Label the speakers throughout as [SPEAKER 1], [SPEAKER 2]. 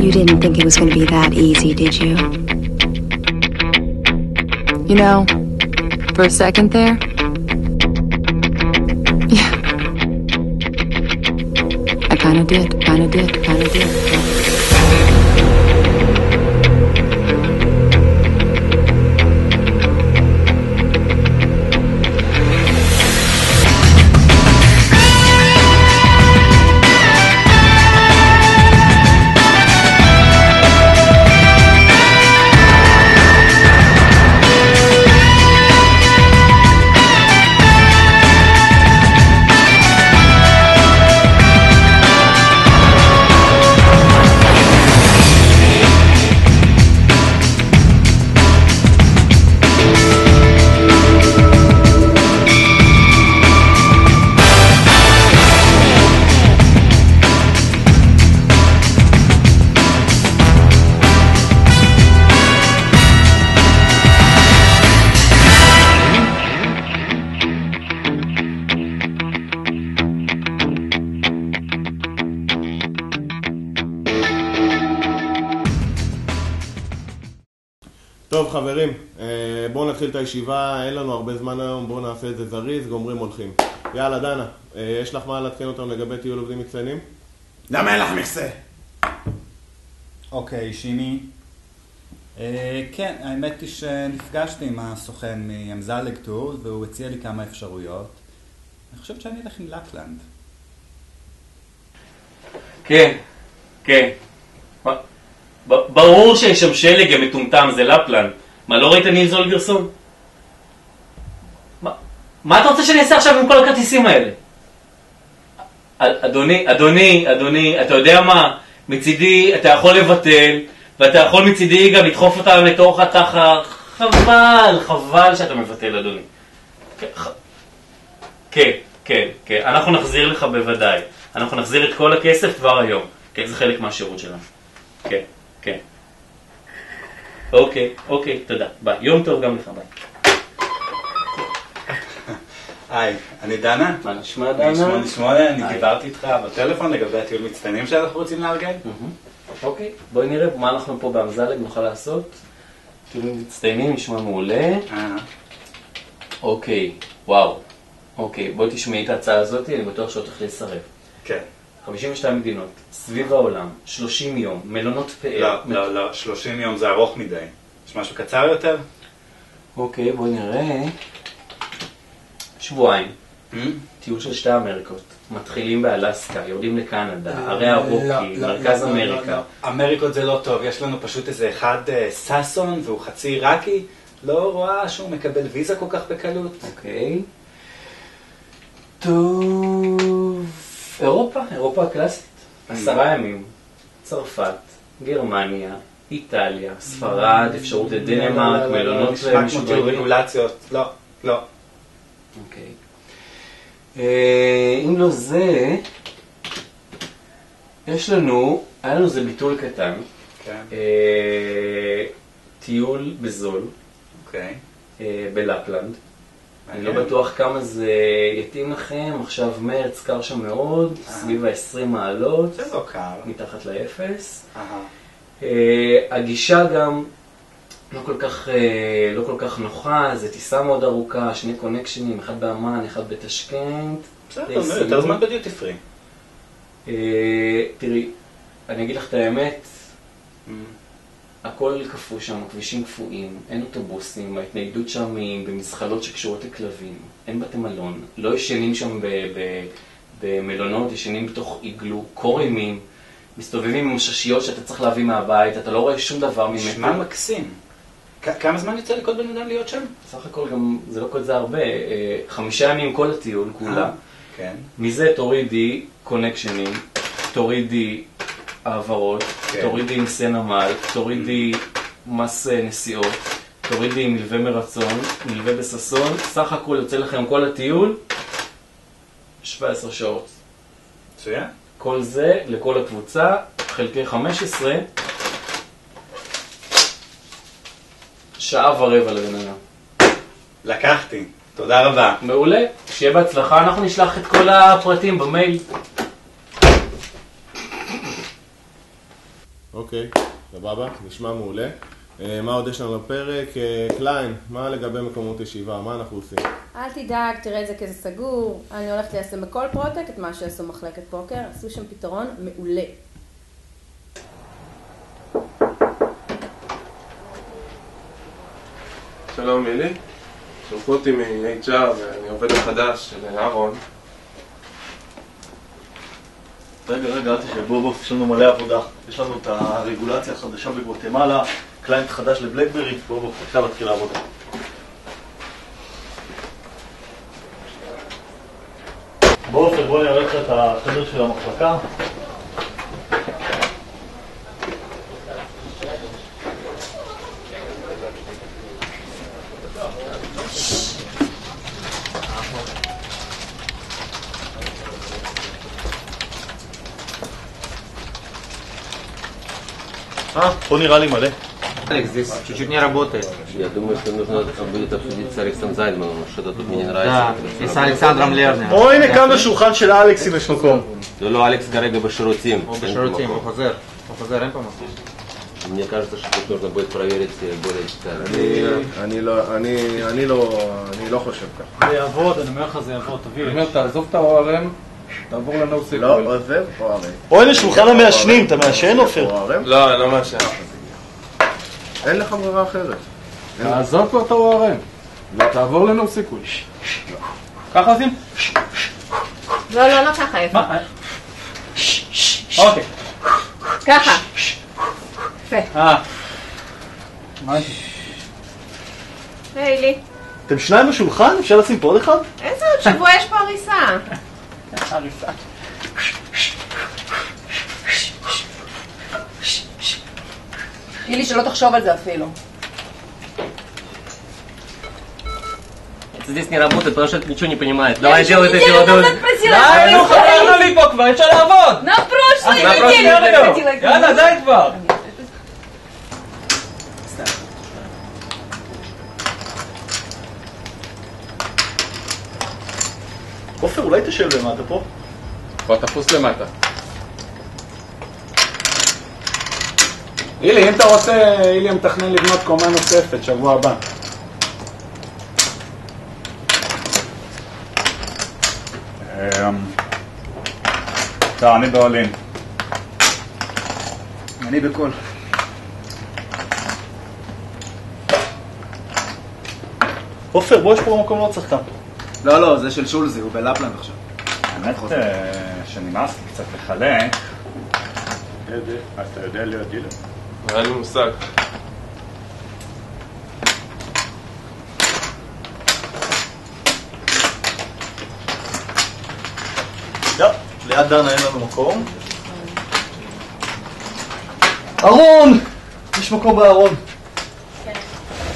[SPEAKER 1] You didn't think it was going to be that easy, did you? You know, for a second there, yeah, I kind of did.
[SPEAKER 2] טוב חברים, בואו נתחיל את הישיבה, אין לנו הרבה זמן היום, בואו נעשה את זה זריז, גומרים הולכים. יאללה דנה, יש לך מה להתקן אותם לגבי טיול עובדים מצטיינים?
[SPEAKER 3] למה אין לך מכסה?
[SPEAKER 4] אוקיי, שימי. כן, האמת היא שנפגשתי עם הסוכן מימזלג טור והוא הציע לי כמה אפשרויות. אני חושבת שאני אלך עם לפלנד.
[SPEAKER 5] כן. ברור שיש שם שלג המטומטם, זה לפלנד. מה, לא ראית נילס הולגרסון? מה אתה רוצה שאני אעשה עכשיו עם כל הכרטיסים האלה? אדוני, אתה יודע מה? מצידי אתה יכול לבטל, ואתה יכול מצידי גם לדחוף אותם לתוך התחר. חבל שאתה מבטל, אדוני. כן, אנחנו נחזיר לך בוודאי. אנחנו נחזיר את כל הכסף כבר היום. כן, זה חלק מהשירות שלנו. כן. אוקיי, תודה. ביי. יום טוב גם לך, ביי.
[SPEAKER 4] היי, אני דנה.
[SPEAKER 5] מה נשמע, דנה?
[SPEAKER 4] אני דיברתי איתך בטלפון לגבי הטיול מצטיינים שאנחנו רוצים לארגן.
[SPEAKER 5] אוקיי, בואי נראה מה אנחנו פה באמזלג נוכל לעשות. טיולים מצטיינים נשמע מעולה. אוקיי, וואו. אוקיי, בואי תשמעי את ההצעה הזאת, אני בטוח שאת תוכלי לסרב.
[SPEAKER 4] כן.
[SPEAKER 5] 52 מדינות, סביב העולם, 30 יום, מלונות פאר.
[SPEAKER 4] לא, 30 יום זה ארוך מדי. יש משהו קצר יותר?
[SPEAKER 5] אוקיי, בואי נראה. שבועיים. טיול של שתי אמריקות. מתחילים באלסקה, יורדים לקנדה, ערי הרוקי, מרכז אמריקה.
[SPEAKER 4] אמריקות זה לא טוב, יש לנו פשוט איזה אחד סאסון והוא חצי עיראקי. לא רואה שהוא מקבל ויזה כל כך בקלות.
[SPEAKER 5] אוקיי. טוב... אירופה הקלאסית, 10 ימים, צרפת, גרמניה, איטליה, ספרד, אפשרות לדנמרק, מלונות
[SPEAKER 4] משודרגים. רגולציות, לא.
[SPEAKER 5] אוקיי. אם לא זה, היה לנו זה ביטול קטן, טיול בזול, בלפלנד. אני לא בטוח כמה זה יתאים לכם, עכשיו מרץ קר שם מאוד, סביב ה-20 מעלות,
[SPEAKER 4] זה לא קר,
[SPEAKER 5] מתחת לאפס. הגישה גם לא כל כך נוחה, זה טיסה מאוד ארוכה, 2 קונקשנים, אחד באמן, אחד בתשכנת.
[SPEAKER 4] בסדר, יותר זמן בדיוטי פרי.
[SPEAKER 5] תראי, אני אגיד לך את האמת, הכל קפוא שם, הכבישים קפואים, אין אוטובוסים, ההתניידות שם היא במזחלות שקשורות לכלבים, אין בתי מלון, לא ישנים שם במלונות, ישנים בתוך איגלו, קורימים, מסתובבים עם ששיות שאתה צריך להביא מהבית, אתה לא רואה שום דבר ממנו.
[SPEAKER 4] נשמע מקסים. כמה זמן יוצא לכל בן אדם להיות שם?
[SPEAKER 5] סך הכל גם, זה לא כל זה הרבה, 5 ימים כל הטיול כולה.
[SPEAKER 4] כן.
[SPEAKER 5] מזה תורידי קונקשנים, תורידי העברות, תורידי עם סנמל, תורידי מס נסיעות, תורידי מלווה מרצון, מלווה בססון, סך הכל יוצא לכם כל הטיול 17 שעות.
[SPEAKER 4] מצוין.
[SPEAKER 5] כל זה לכל הקבוצה, חלקי 15, 1.25 שעה לבן אדם.
[SPEAKER 4] לקחתי, תודה רבה.
[SPEAKER 5] מעולה, שיהיה בהצלחה, אנחנו נשלח את כל הפרטים במייל.
[SPEAKER 2] אוקיי, סבבה, נשמע מעולה. מה עוד יש לנו לפרק? קליין, מה לגבי מקומות ישיבה? מה אנחנו עושים?
[SPEAKER 6] אל תדאג, תראה את זה כזה סגור. אני הולכת ליישם בכל פרוטק את מה שעשו מחלקת פוקר. עשו שם פתרון מעולה.
[SPEAKER 7] שלום מילי, שלחו אותי מ-HR ואני עובד החדש של אהרון.
[SPEAKER 8] רגע, אל תשב, יש לנו מלא עבודה. יש לנו את הרגולציה החדשה בגואטמלה, קליינט חדש לבלקברי, עכשיו נתחיל לעבודה. בוא אני אראה לך את החדר של המחלקה. פה нерали мало.
[SPEAKER 9] Алекс, здесь чуть-чуть не работает.
[SPEAKER 10] Я думаю, что нужно будет обсудить с Алексом Зайдманом, что-то тут мне не нравится.
[SPEAKER 9] Да, и с Александром Лернером.
[SPEAKER 8] בוא הנה כאן בשולחן של אלכס אם יש מקום.
[SPEAKER 10] לא, אלכס כרגע בשירותים.
[SPEAKER 9] הוא בשירותים, הוא חוזר, אין פה מקום.
[SPEAKER 10] Мне кажется, что тут нужно будет проверить более детально.
[SPEAKER 3] אני לא חושב ככה.
[SPEAKER 8] זה יעבוד, אני אומר לך זה יעבוד, תביא. אני אומר, תעזוב את האורם, תעבור לנאו סיקוול.
[SPEAKER 3] לא עוזב אורם.
[SPEAKER 8] בוא הנה שולחן המעשנים, אתה מעשן עופר?
[SPEAKER 7] לא, אני לא מעשן.
[SPEAKER 3] אין לך ברירה אחרת.
[SPEAKER 7] תעזוב כבר את האורם. ותעבור לנאו סיקוול.
[SPEAKER 8] ככה עושים?
[SPEAKER 6] לא ככה, איפה.
[SPEAKER 8] אוקיי.
[SPEAKER 6] ככה. יפה.
[SPEAKER 8] מה יש?
[SPEAKER 6] היי לי.
[SPEAKER 8] אתם שניים בשולחן? אפשר לשים פה עוד אחד?
[SPEAKER 6] איזה עוד שבוע יש פה הריסה?
[SPEAKER 8] הריסה.
[SPEAKER 6] גילי שלא תחשוב על זה אפילו.
[SPEAKER 10] Здесь не работает, потому что это ничего не понимает. Давай делай это дело.
[SPEAKER 8] די, נו, חברנו לי פה כבר, אפשר לעבוד!
[SPEAKER 6] На прошлой неделе приходила.
[SPEAKER 8] יאללה, די כבר! עופר, אולי תשב למטה פה?
[SPEAKER 7] כבר תפוס למטה. אילי, אם אתה רוצה, אילי מתכנן לבנות קומה נוספת שבוע הבא.
[SPEAKER 4] אני בעולין. אני בכל.
[SPEAKER 8] עופר, בוא יש פה מקום לא צחקן.
[SPEAKER 4] לא, זה של שולזי, הוא בלפלנד עכשיו. האמת שנמאס לי קצת לחלק.
[SPEAKER 3] אתה יודע להיות דילר?
[SPEAKER 7] היה לי מושג.
[SPEAKER 8] ליד דנה אין לנו מקום. ארון! יש מקום בארון.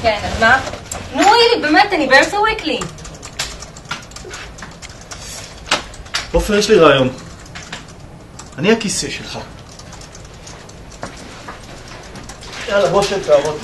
[SPEAKER 6] כן, אז מה? נו אילי, באמת, אני בארסה וויקלי.
[SPEAKER 8] עופר, יש לי רעיון. אני הכיסא שלך. יאללה, בוא שב תעבוד.